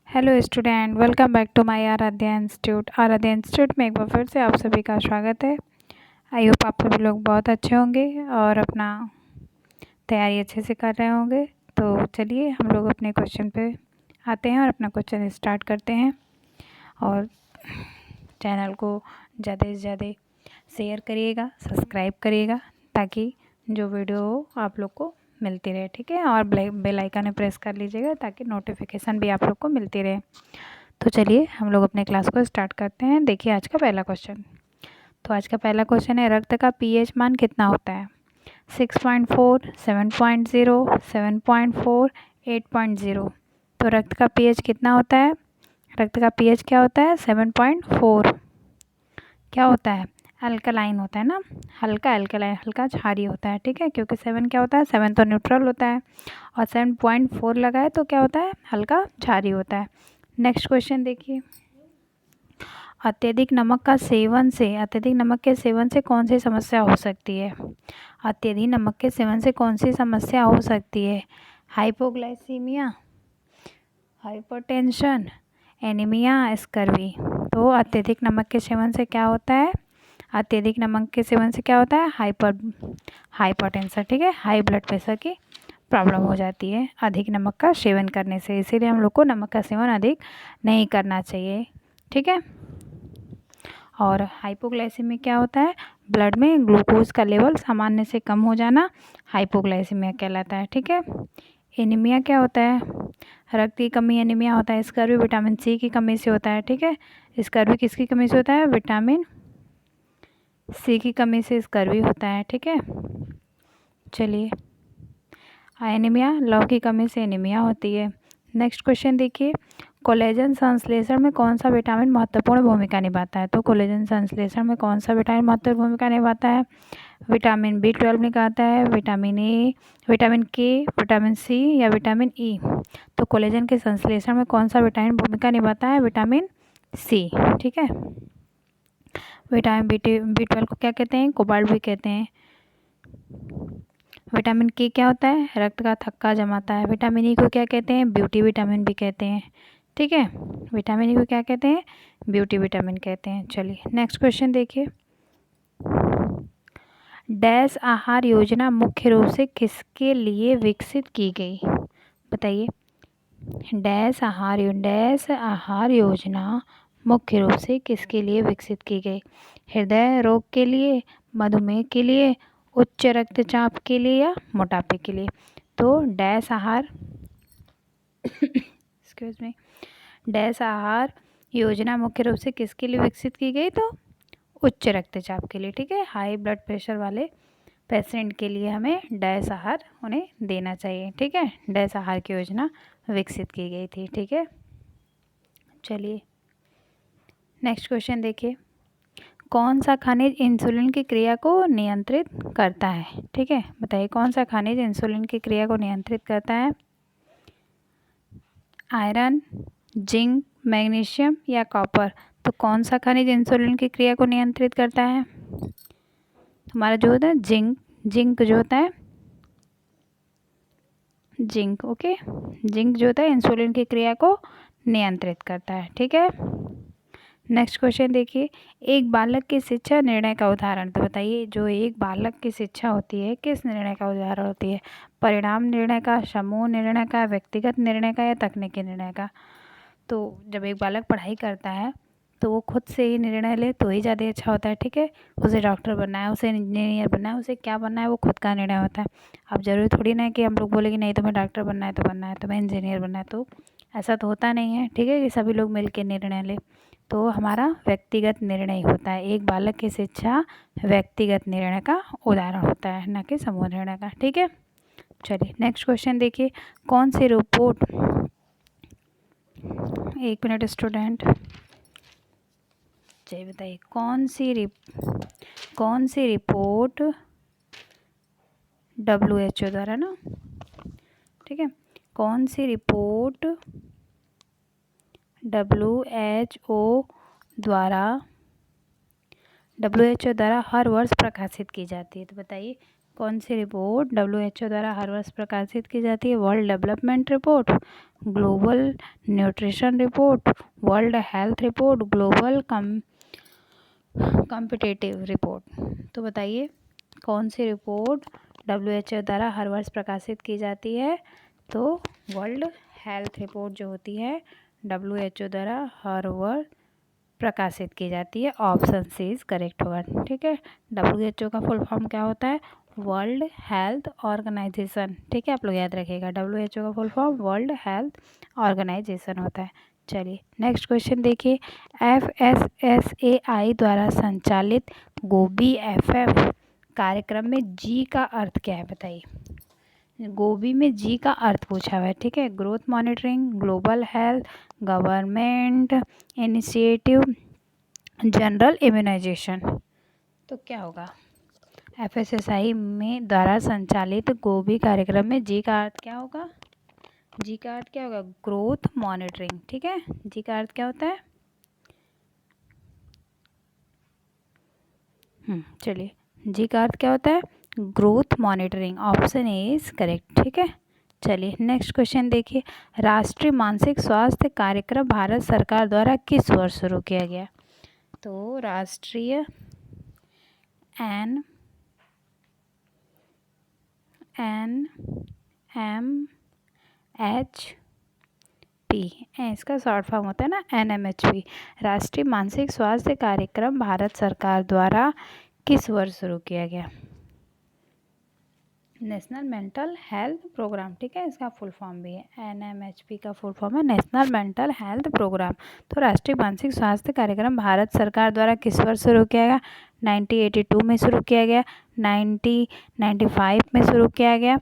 Hello student, welcome back to my Aradhya institute. Aradhya institute में एक बार फिर से आप सभी का स्वागत है। आई होप आप सभी लोग बहुत अच्छे होंगे और अपना तैयारी अच्छे से कर रहे होंगे। तो चलिए हम लोग अपने क्वेश्चन पे आते हैं और अपना क्वेश्चन स्टार्ट करते हैं। और चैनल को ज़्यादा से ज़्यादा शेयर करिएगा, सब्सक्राइब करिएगा, ताकि जो वीडियो हो आप लोग को मिलती रहे। ठीक है, और बेल आइकन में प्रेस कर लीजिएगा ताकि नोटिफिकेशन भी आप लोग को मिलती रहे। तो चलिए हम लोग अपने क्लास को स्टार्ट करते हैं। देखिए आज का पहला क्वेश्चन। तो आज का पहला क्वेश्चन है, रक्त का पीएच मान कितना होता है? 6.4, 7.0, 7.4, 8.0। तो रक्त का पीएच कितना होता है? रक्त का पीएच क्या होता है? 7.4। क्या होता है? अल्कलाइन होता है ना, हल्का अल्कलाइन, हल्का क्षारीय होता है। ठीक है, क्योंकि 7 क्या होता है? 7 तो न्यूट्रल होता है और 7.4 लगा है तो क्या होता है? हल्का क्षारीय होता है। नेक्स्ट क्वेश्चन देखिए, अत्यधिक नमक के सेवन से कौन सी समस्या हो सकती है? अत्यधिक नमक के सेवन से कौन सी समस्या हो सकती है? Hypoglycaemia, hypertension, anaemia, scurvy. तो अत्यधिक नमक के सेवन से क्या होता है? अत्यधिक नमक के सेवन से क्या होता है? हाइपरटेंशन। ठीक है, हाई ब्लड प्रेशर की प्रॉब्लम हो जाती है अधिक नमक का सेवन करने से। इसीलिए हम लोग को नमक का सेवन अधिक नहीं करना चाहिए। ठीक है, और हाइपोग्लाइसीमिया क्या होता है? ब्लड में ग्लूकोज का लेवल सामान्य से कम हो जाना हाइपोग्लाइसीमिया कहलाता है। ठीक है, एनीमिया क्या होता है? रक्त की कमी एनीमिया होता है। स्कर्वी विटामिन सी की कमी से होता है। ठीक है, स्कर्वी किसकी कमी से होता है? विटामिन सी की कमी से स्कर्वी होता है। ठीक है, चलिए, एनीमिया लौ की कमी से एनीमिया होती है। नेक्स्ट क्वेश्चन देखिए, कोलेजन संश्लेषण में कौन सा विटामिन महत्वपूर्ण भूमिका निभाता है? तो कोलेजन संश्लेषण में कौन सा विटामिन महत्वपूर्ण भूमिका निभाता है? विटामिन B12 निभाता है, विटामिन ए, विटामिन के, विटामिन सी या विटामिन ई? तो कोलेजन के संश्लेषण में कौन सा विटामिन भूमिका निभाता है? Vitamin C. ठीक है, विटामिन B12 को क्या कहते हैं? कोबाल्ट भी कहते हैं। विटामिन के क्या होता है? रक्त का थक्का जमाता है। विटामिन ई को क्या कहते हैं? ब्यूटी विटामिन भी कहते हैं। ठीक है, विटामिन ई को क्या कहते हैं? ब्यूटी विटामिन कहते हैं। चलिए नेक्स्ट क्वेश्चन देखिए, डैश आहार योजना मुख्य रूप से किसके लिए विकसित की गई? बताइए, डैश आहार योजना मुख्य रूप से किसके लिए विकसित की गई? हृदय रोग के लिए, मधुमेह के लिए, उच्च रक्तचाप के लिए या मोटापे के लिए? तो डैश आहार एक्सक्यूज मी, डैश आहार योजना मुख्य रूप से किसके लिए विकसित की गई? तो उच्च रक्तचाप के लिए। ठीक है, हाई ब्लड प्रेशर वाले पेशेंट के लिए हमें डैश आहार उन्हें देना चाहिए। ठीक है, डैश आहार की योजना विकसित की गई थी। ठीक है, चलिए नेक्स्ट क्वेश्चन देखिए, कौन सा खनिज इंसुलिन की क्रिया को नियंत्रित करता है? ठीक है, बताइए कौन सा खनिज इंसुलिन की क्रिया को नियंत्रित करता है? आयरन, जिंक, मैग्नीशियम या कॉपर? तो कौन सा खनिज इंसुलिन की क्रिया को नियंत्रित करता है? हमारा जो होता है जिंक जो होता है, जिंक। ओके, जिंक जो होता है इंसुलिन की क्रिया को नियंत्रित करता है। ठीक है, नेक्स्ट क्वेश्चन देखिए, एक बालक की शिक्षा निर्णय का उदाहरण। तो बताइए, जो एक बालक की शिक्षा होती है किस निर्णय का उदाहरण होती है? परिणाम निर्णय का, समूह निर्णय का, व्यक्तिगत निर्णय का या तकनीकी निर्णय का? तो जब एक बालक पढ़ाई करता है तो वो खुद से ही निर्णय ले तो ही ज़्यादा अच्छा होता है। ठीक है, उसे डॉक्टर बनना है, उसे इंजीनियर बनना है, उसे क्या बनना है, वो खुद का निर्णय होता है। अब ज़रूरी थोड़ी ना है कि हम लोग बोले कि नहीं तुम्हें डॉक्टर बनना है तो बनना है, तुम्हें इंजीनियर बनना है, तो ऐसा तो होता नहीं है। ठीक है, कि सभी लोग मिल के निर्णय ले, तो हमारा व्यक्तिगत निर्णय होता है। एक बालक की शिक्षा व्यक्तिगत निर्णय का उदाहरण होता है, न कि समूह निर्णय का। ठीक है, चलिए नेक्स्ट क्वेश्चन देखिए, कौन सी रिपोर्ट, एक मिनट स्टूडेंट, चलिए बताइए कौन सी रिपोर्ट WHO द्वारा ना, ठीक है, कौन सी रिपोर्ट WHO द्वारा हर वर्ष प्रकाशित की जाती है? तो बताइए कौन सी रिपोर्ट WHO द्वारा हर वर्ष प्रकाशित की जाती है? World development report, global nutrition report, world health report, global competitive report. तो बताइए कौन सी रिपोर्ट WHO द्वारा हर वर्ष प्रकाशित की जाती है? तो वर्ल्ड हेल्थ रिपोर्ट जो होती है WHO द्वारा हर वर्ष प्रकाशित की जाती है। ऑप्शन सी इज करेक्ट होगा। ठीक है, WHO का फुल फॉर्म क्या होता है? World Health Organization. ठीक है, आप लोग याद रखिएगा WHO का full form World Health Organization होता है। चलिए नेक्स्ट क्वेश्चन देखिए, FSSAI द्वारा संचालित गोबी FM कार्यक्रम में जी का अर्थ क्या है? बताइए, गोबी में जी का अर्थ पूछा हुआ है। ठीक है, growth monitoring, global health, government initiative, general immunisation. तो क्या होगा? FSSAI में द्वारा संचालित गोबी कार्यक्रम में जी का अर्थ क्या होगा? जी का अर्थ क्या होगा? Growth monitoring. ठीक है, जी का अर्थ क्या होता है? चलिए, जी का अर्थ क्या होता है? Growth monitoring. Option A is correct. ठीक है, चलिए नेक्स्ट क्वेश्चन देखिए, राष्ट्रीय मानसिक स्वास्थ्य कार्यक्रम भारत सरकार द्वारा किस वर्ष शुरू किया गया? तो राष्ट्रीय NMHP, इसका शॉर्ट फॉर्म होता है ना NMHP, राष्ट्रीय मानसिक स्वास्थ्य कार्यक्रम भारत सरकार द्वारा किस वर्ष शुरू किया गया? National Mental Health Programme. ठीक है, इसका फुल फॉर्म भी है NMHP का फुल फॉर्म है नेशनल मेंटल हेल्थ प्रोग्राम। तो राष्ट्रीय मानसिक स्वास्थ्य कार्यक्रम भारत सरकार द्वारा किस वर्ष शुरू किया गया? 1982 में शुरू किया गया, 1995 में शुरू किया गया,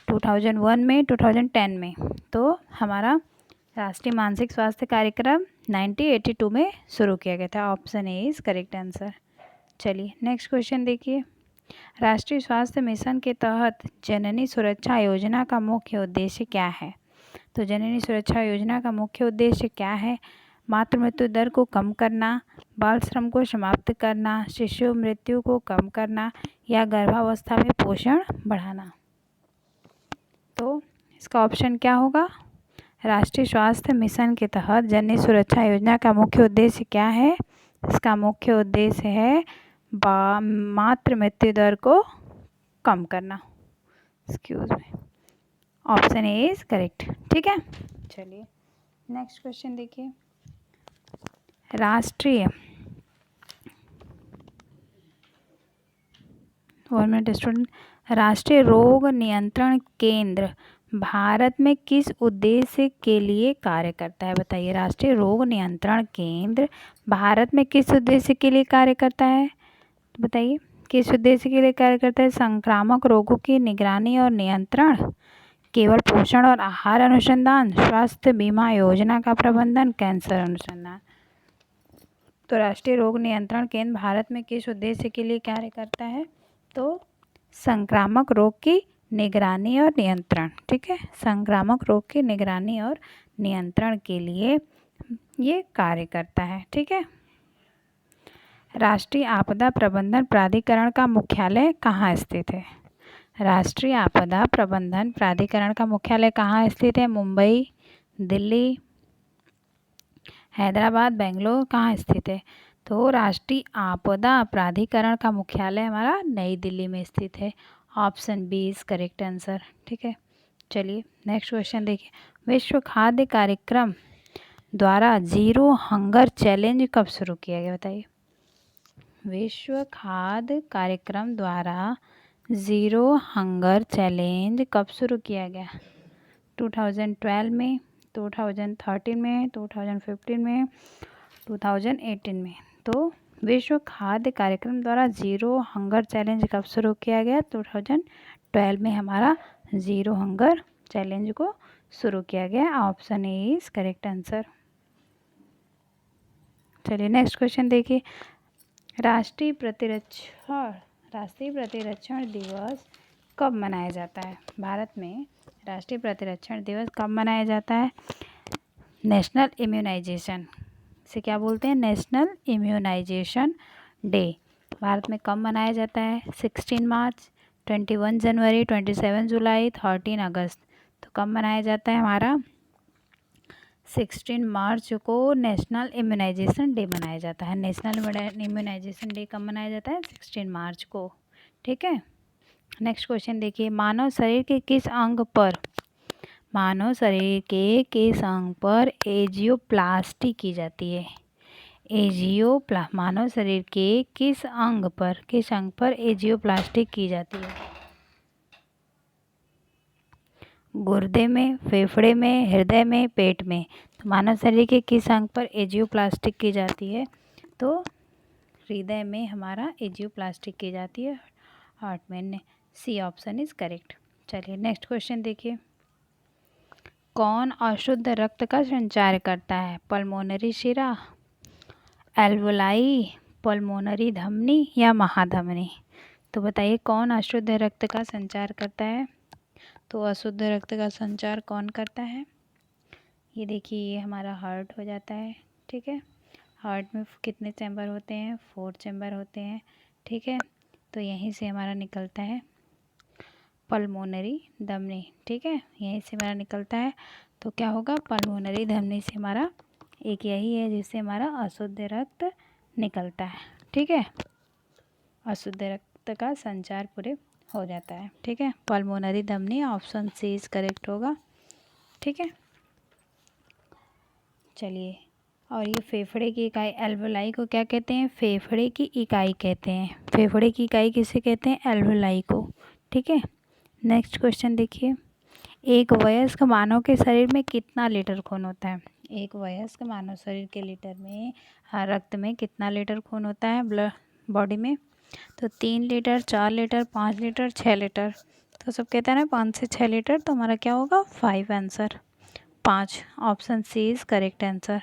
2001 में, 2010 में। तो हमारा राष्ट्रीय मानसिक स्वास्थ्य कार्यक्रम 1982 में शुरू किया गया था। Option A is correct answer. चलिए नेक्स्ट क्वेश्चन देखिए, राष्ट्रीय स्वास्थ्य मिशन के तहत जननी सुरक्षा योजना का मुख्य उद्देश्य क्या है? तो जननी सुरक्षा योजना का मुख्य उद्देश्य क्या है? मातृ मृत्यु दर को कम करना, बाल श्रम को समाप्त करना, शिशु मृत्यु को कम करना, या गर्भावस्था में पोषण बढ़ाना। तो इसका ऑप्शन क्या होगा? राष्ट्रीय स्वास्थ्य मिशन के तहत जननी सुरक्षा योजना का मुख्य उद्देश्य क्या है? इसका मुख्य उद्देश्य है मातृ मृत्यु दर को कम करना। Excuse me, option A is correct. ठीक है, चलिए नेक्स्ट क्वेश्चन देखिए, राष्ट्रीय गवर्नमेंट स्टूडेंट, राष्ट्रीय रोग नियंत्रण केंद्र भारत में किस उद्देश्य के लिए कार्य करता है? बताइए, राष्ट्रीय रोग नियंत्रण केंद्र भारत में किस उद्देश्य के लिए कार्य करता है? बताइए, किस उद्देश्य के लिए कार्य करता है? संक्रामक रोगों की निगरानी और नियंत्रण, केवल पोषण और आहार अनुसंधान, स्वास्थ्य बीमा योजना का प्रबंधन, कैंसर अनुसंधान। तो राष्ट्रीय रोग नियंत्रण केंद्र भारत में किस उद्देश्य के लिए कार्य करता है? तो संक्रामक रोग की निगरानी और नियंत्रण। ठीक है, संक्रामक रोग की निगरानी और नियंत्रण के लिए ये कार्य करता है। ठीक है, राष्ट्रीय आपदा प्रबंधन प्राधिकरण का मुख्यालय कहाँ स्थित है? राष्ट्रीय आपदा प्रबंधन प्राधिकरण का मुख्यालय कहाँ स्थित है? मुंबई, दिल्ली, हैदराबाद, बेंगलोर, कहाँ स्थित है? तो राष्ट्रीय आपदा प्राधिकरण का मुख्यालय हमारा नई दिल्ली में स्थित है। Option B is correct answer. ठीक है, चलिए नेक्स्ट क्वेश्चन देखिए, विश्व खाद्य कार्यक्रम द्वारा जीरो हंगर चैलेंज कब शुरू किया गया? बताइए, विश्व खाद्य कार्यक्रम द्वारा ज़ीरो हंगर चैलेंज कब शुरू किया गया? 2012 में, 2013 में, 2015 में, 2018 में। तो विश्व खाद्य कार्यक्रम द्वारा ज़ीरो हंगर चैलेंज कब शुरू किया गया? 2012 में हमारा ज़ीरो हंगर चैलेंज को शुरू किया गया। Option A is correct answer. चलिए नेक्स्ट क्वेश्चन देखिए, राष्ट्रीय प्रतिरक्षण दिवस कब मनाया जाता है? भारत में राष्ट्रीय प्रतिरक्षण दिवस कब मनाया जाता है? नेशनल इम्यूनाइजेशन से क्या बोलते हैं? नेशनल इम्यूनाइजेशन डे भारत में कब मनाया जाता है? 16 मार्च, 21 जनवरी, 27 जुलाई, 13 अगस्त। तो कब मनाया जाता है हमारा? 16 मार्च को नेशनल इम्यूनाइजेशन डे मनाया जाता है। नेशनल इम्यूनाइजेशन डे कब मनाया जाता है? 16 मार्च को। ठीक है, नेक्स्ट क्वेश्चन देखिए, मानव शरीर के किस अंग पर एजियोप्लास्टी की जाती है? मानव शरीर के किस अंग पर एजियोप्लास्टी की जाती है? गुर्दे में, फेफड़े में, हृदय में, पेट में। तो मानव शरीर के किस अंग पर एजियोप्लास्टिक की जाती है? तो हृदय में हमारा एजियोप्लास्टिक की जाती है, हार्ट में। C option is correct. चलिए नेक्स्ट क्वेश्चन देखिए, कौन अशुद्ध रक्त का संचार करता है? पल्मोनरी शिरा, एल्वोलाई, पल्मोनरी धमनी या महाधमनी? तो बताइए कौन अशुद्ध रक्त का संचार करता है? तो अशुद्ध रक्त का संचार कौन करता है? ये देखिए, ये हमारा हार्ट हो जाता है। ठीक है, हार्ट में कितने चैम्बर होते हैं? 4 चैम्बर होते हैं। ठीक है, तो यहीं से हमारा निकलता है पल्मोनरी धमनी। ठीक है, यहीं से हमारा निकलता है। तो क्या होगा? पल्मोनरी धमनी से हमारा एक यही है जिससे हमारा अशुद्ध रक्त निकलता है। ठीक है, अशुद्ध रक्त का संचार पूरे हो जाता है। ठीक है, पल्मोनरी धमनी, ऑप्शन सी इज करेक्ट होगा। ठीक है, चलिए, और ये फेफड़े की इकाई एल्वोलाई को क्या कहते हैं? फेफड़े की इकाई कहते हैं। फेफड़े की इकाई किसे कहते हैं? एल्वोलाई को। ठीक है, नेक्स्ट क्वेश्चन देखिए, एक वयस्क मानव के शरीर में कितना लीटर खून होता है? एक वयस्क मानव शरीर के लीटर में रक्त में कितना लीटर खून होता है ब्लड बॉडी में? तो 3 लीटर, 4 लीटर, 5 लीटर, 6 लीटर। तो सब कहते हैं ना 5 से 6 लीटर, तो हमारा क्या होगा? 5 answer, 5। Option C is correct answer.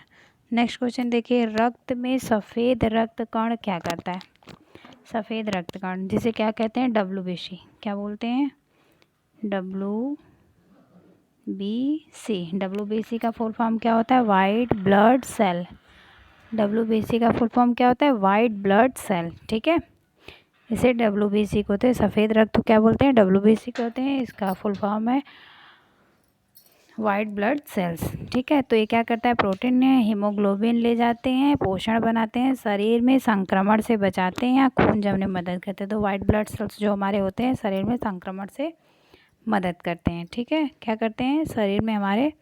Next question देखिए, रक्त में सफ़ेद रक्त कण क्या करता है? सफ़ेद रक्त कण जिसे क्या कहते हैं? WBC। क्या बोलते हैं? WBC का फुल फॉर्म क्या होता है? White blood cell. WBC का फुल फॉर्म क्या होता है? White blood cell. ठीक है, इसे WBC को होते हैं सफ़ेद रक्त तो क्या बोलते हैं? WBC को होते हैं। इसका फुल फॉर्म है वाइट ब्लड सेल्स। ठीक है, तो ये क्या करता है? प्रोटीन हीमोग्लोबिन ले जाते हैं, पोषण बनाते हैं, शरीर में संक्रमण से बचाते हैं या खून जमने में मदद करते हैं। तो वाइट ब्लड सेल्स जो हमारे होते हैं शरीर में संक्रमण से मदद करते हैं। ठीक है, क्या करते हैं? शरीर में हमारे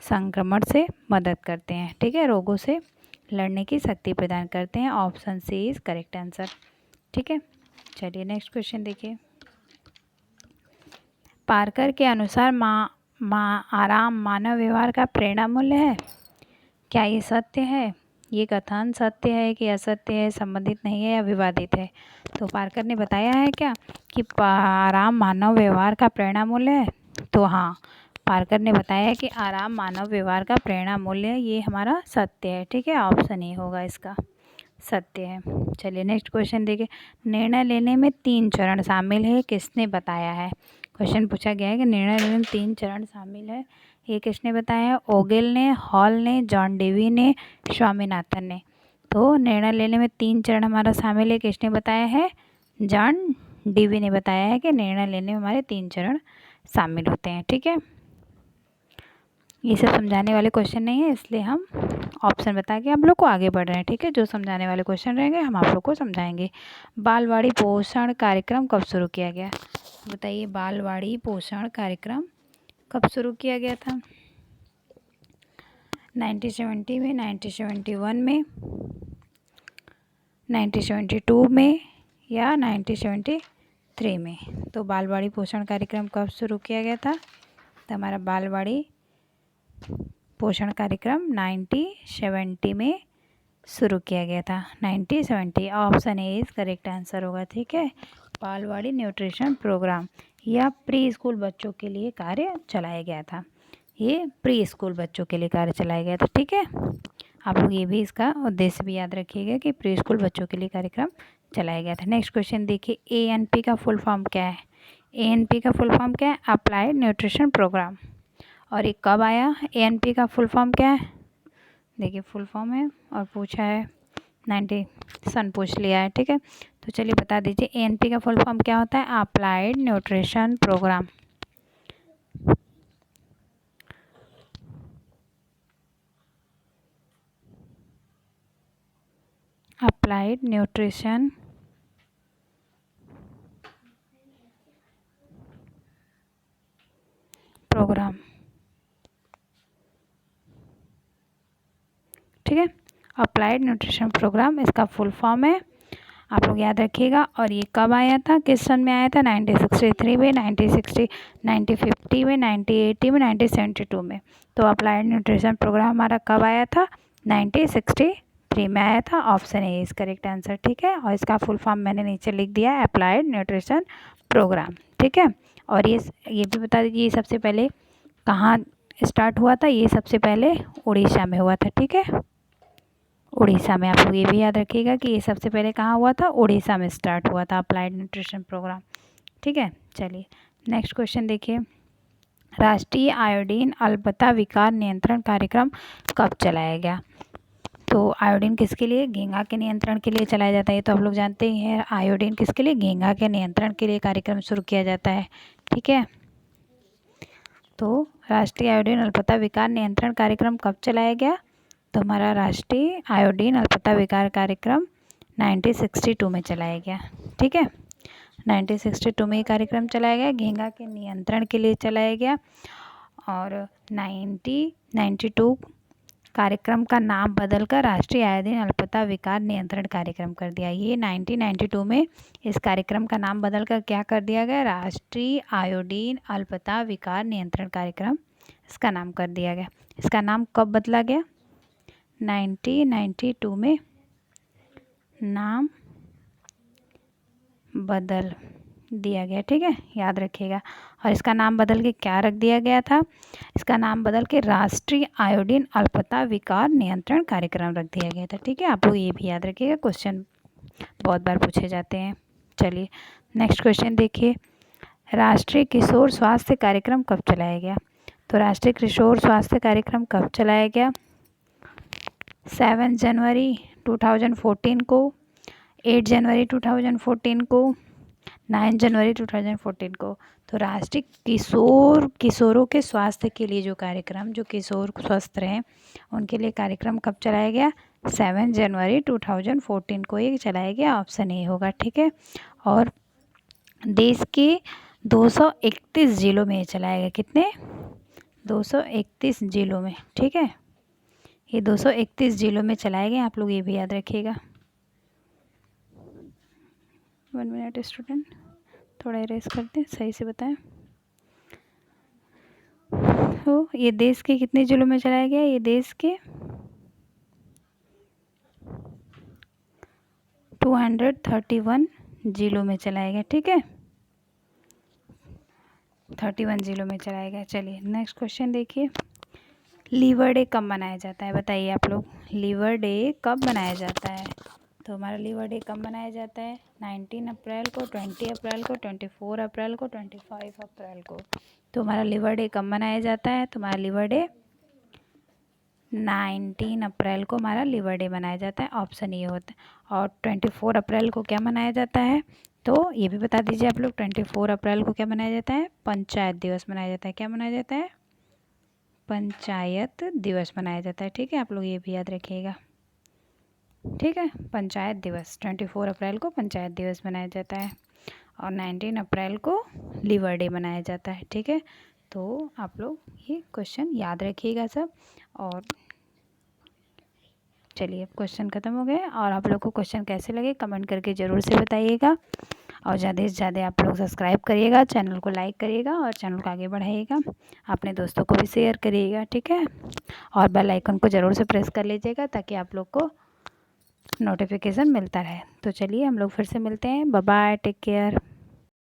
संक्रमण से मदद करते हैं। ठीक है, रोगों से लड़ने की शक्ति प्रदान करते हैं। Option C is correct answer. ठीक है, चलिए नेक्स्ट क्वेश्चन देखिए, पार्कर के अनुसार आराम मानव व्यवहार का प्रेरणा मूल्य है। क्या ये सत्य है? ये कथन सत्य है कि असत्य है, संबंधित नहीं है या विवादित है? तो पार्कर ने बताया है क्या कि आराम मानव व्यवहार का प्रेरणा मूल्य है? तो हाँ, पार्कर ने बताया है कि आराम मानव व्यवहार का प्रेरणा मूल्य, ये हमारा सत्य है। ठीक है, ऑप्शन ए होगा इसका, सत्य है। चलिए नेक्स्ट क्वेश्चन देखिए, निर्णय लेने में 3 चरण शामिल है, किसने बताया है? क्वेश्चन पूछा गया है कि निर्णय लेने में 3 चरण शामिल है, ये किसने बताया है? ओगेल ने, हॉल ने, जॉन डेवी ने, स्वामीनाथन ने। तो निर्णय लेने में 3 चरण हमारा शामिल है, किसने बताया है? जॉन डेवी ने बताया है कि निर्णय लेने में हमारे 3 चरण शामिल होते हैं। ठीक है, ये सब समझाने वाले क्वेश्चन नहीं है, इसलिए हम ऑप्शन बता के आप लोग को आगे बढ़ रहे हैं। ठीक है, जो समझाने वाले क्वेश्चन रहेंगे हम आप लोग को समझाएंगे। बालवाड़ी पोषण कार्यक्रम कब शुरू किया गया? बताइए, बालवाड़ी पोषण कार्यक्रम कब शुरू किया गया था? 1970 में, 1971 में, 1972 में या 1973 में? तो बालवाड़ी पोषण कार्यक्रम कब शुरू किया गया था? तो हमारा बालवाड़ी पोषण कार्यक्रम 1970 में शुरू किया गया था। 1970, option A is correct answer होगा। ठीक है, बालवाड़ी न्यूट्रिशन प्रोग्राम या प्री स्कूल बच्चों के लिए कार्य चलाया गया था। ये प्री स्कूल बच्चों के लिए कार्य चलाया गया था। ठीक है, आप लोग ये भी इसका उद्देश्य भी याद रखिएगा कि प्री स्कूल बच्चों के लिए कार्यक्रम चलाया गया था। नेक्स्ट क्वेश्चन देखिए, ANP का फुल फॉर्म क्या है? ANP का फुल फॉर्म क्या है? Applied nutrition programme. और ये कब आया? ANP का फुल फॉर्म क्या है? देखिए फुल फॉर्म है और पूछा है 90 सन पूछ लिया है। ठीक है, तो चलिए बता दीजिए ANP का फुल फॉर्म क्या होता है? Applied nutrition programme. Applied nutrition programme, ठीक है। अप्लाइड न्यूट्रिशन प्रोग्राम इसका फुल फॉर्म है, आप लोग याद रखिएगा। और ये कब आया था, किस सन में आया था? 1963 में, 1950 में, 1980 में, 1972 में। तो अप्लाइड न्यूट्रिशन प्रोग्राम हमारा कब आया था? 1963 में आया था। Option A is correct answer, ठीक है। और इसका फुल फॉर्म मैंने नीचे लिख दिया है, अप्लाइड न्यूट्रिशन प्रोग्राम, ठीक है। और ये भी बता दीजिए, ये सबसे पहले कहाँ स्टार्ट हुआ था? ये सबसे पहले उड़ीसा में हुआ था, ठीक है। उड़ीसा में, आप लोग ये भी याद रखिएगा कि ये सबसे पहले कहाँ हुआ था? उड़ीसा में स्टार्ट हुआ था अप्लाइड न्यूट्रिशन प्रोग्राम, ठीक है। चलिए नेक्स्ट क्वेश्चन देखिए, राष्ट्रीय आयोडीन अल्पता विकार नियंत्रण कार्यक्रम कब चलाया गया? तो आयोडीन किसके लिए? घेंघा के नियंत्रण के लिए चलाया जाता है, ये तो आप लोग जानते ही हैं। आयोडीन किसके लिए? घेंघा के नियंत्रण के लिए कार्यक्रम शुरू किया जाता है, ठीक है। तो राष्ट्रीय आयोडीन अल्पता विकार नियंत्रण कार्यक्रम कब चलाया गया? तो हमारा राष्ट्रीय आयोडीन अल्पता विकार कार्यक्रम 1962 में चलाया गया, ठीक है। 1962 में ये कार्यक्रम चलाया गया, घेंघा के नियंत्रण के लिए चलाया गया। और 1992 कार्यक्रम का नाम बदलकर राष्ट्रीय आयोडीन अल्पता विकार नियंत्रण कार्यक्रम कर दिया। ये 1992 में इस कार्यक्रम का नाम बदलकर क्या कर दिया गया? राष्ट्रीय आयोडीन अल्पता विकार नियंत्रण कार्यक्रम इसका नाम कर दिया गया। इसका नाम कब बदला गया? 1992 में नाम बदल दिया गया, ठीक है, याद रखिएगा। और इसका नाम बदल के क्या रख दिया गया था? इसका नाम बदल के राष्ट्रीय आयोडीन अल्पता विकार नियंत्रण कार्यक्रम रख दिया गया था, ठीक है। आप लोग ये भी याद रखिएगा, क्वेश्चन बहुत बार पूछे जाते हैं। चलिए नेक्स्ट क्वेश्चन देखिए, राष्ट्रीय किशोर स्वास्थ्य कार्यक्रम कब चलाया गया? तो राष्ट्रीय किशोर स्वास्थ्य कार्यक्रम कब चलाया गया? 7 जनवरी 2014 को, 8 जनवरी 2014 को, 9 जनवरी 2014 को। तो राष्ट्रीय किशोरों के स्वास्थ्य के लिए जो कार्यक्रम, जो किशोर स्वस्थ रहें उनके लिए कार्यक्रम कब चलाया गया? 7 जनवरी 2014 को ये चलाया गया। ऑप्शन ए होगा, ठीक है। और देश के 231 जिलों में ये चलाया गया। कितने? 231 जिलों में, ठीक है। ये 231 जिलों में चलाए गए, आप लोग ये भी याद रखिएगा। 1 मिनट स्टूडेंट, थोड़ा इरेज करते हैं, सही से बताएं। तो ये देश के कितने जिलों में चलाया गया? ये देश के 231 जिलों में चलाया गया, ठीक है। 31 जिलों में चलाया गया। चलिए नेक्स्ट क्वेश्चन देखिए, लीवर डे कब मनाया जाता है? बताइए आप लोग, लीवर डे कब मनाया जाता है? तो हमारा लीवर डे कब मनाया जाता है? 19 अप्रैल को, 20 अप्रैल को, 24 अप्रैल को, 25 अप्रैल को। तो हमारा लीवर डे कब मनाया जाता है? तो हमारा लीवर डे 19 अप्रैल को हमारा लीवर डे मनाया जाता है। ऑप्शन ये होता है। और 24 अप्रैल को क्या मनाया जाता है? तो ये भी बता दीजिए आप लोग, 24 अप्रैल को क्या मनाया जाता है? पंचायत दिवस मनाया जाता है। क्या मनाया जाता है? पंचायत दिवस मनाया जाता है, ठीक है। आप लोग ये भी याद रखिएगा, ठीक है। पंचायत दिवस 24 अप्रैल को पंचायत दिवस मनाया जाता है और 19 अप्रैल को लीवर डे मनाया जाता है, ठीक है। तो आप लोग ये क्वेश्चन याद रखिएगा सब। और चलिए अब क्वेश्चन ख़त्म हो गए। और आप लोग को क्वेश्चन कैसे लगे कमेंट करके ज़रूर से बताइएगा। और ज़्यादा से ज़्यादा आप लोग सब्सक्राइब करिएगा, चैनल को लाइक करिएगा और चैनल को आगे बढ़ाइएगा। अपने दोस्तों को भी शेयर करिएगा, ठीक है। और बेल आइकन को ज़रूर से प्रेस कर लीजिएगा ताकि आप लोग को नोटिफिकेशन मिलता रहे। तो चलिए हम लोग फिर से मिलते हैं। Bye bye, take care.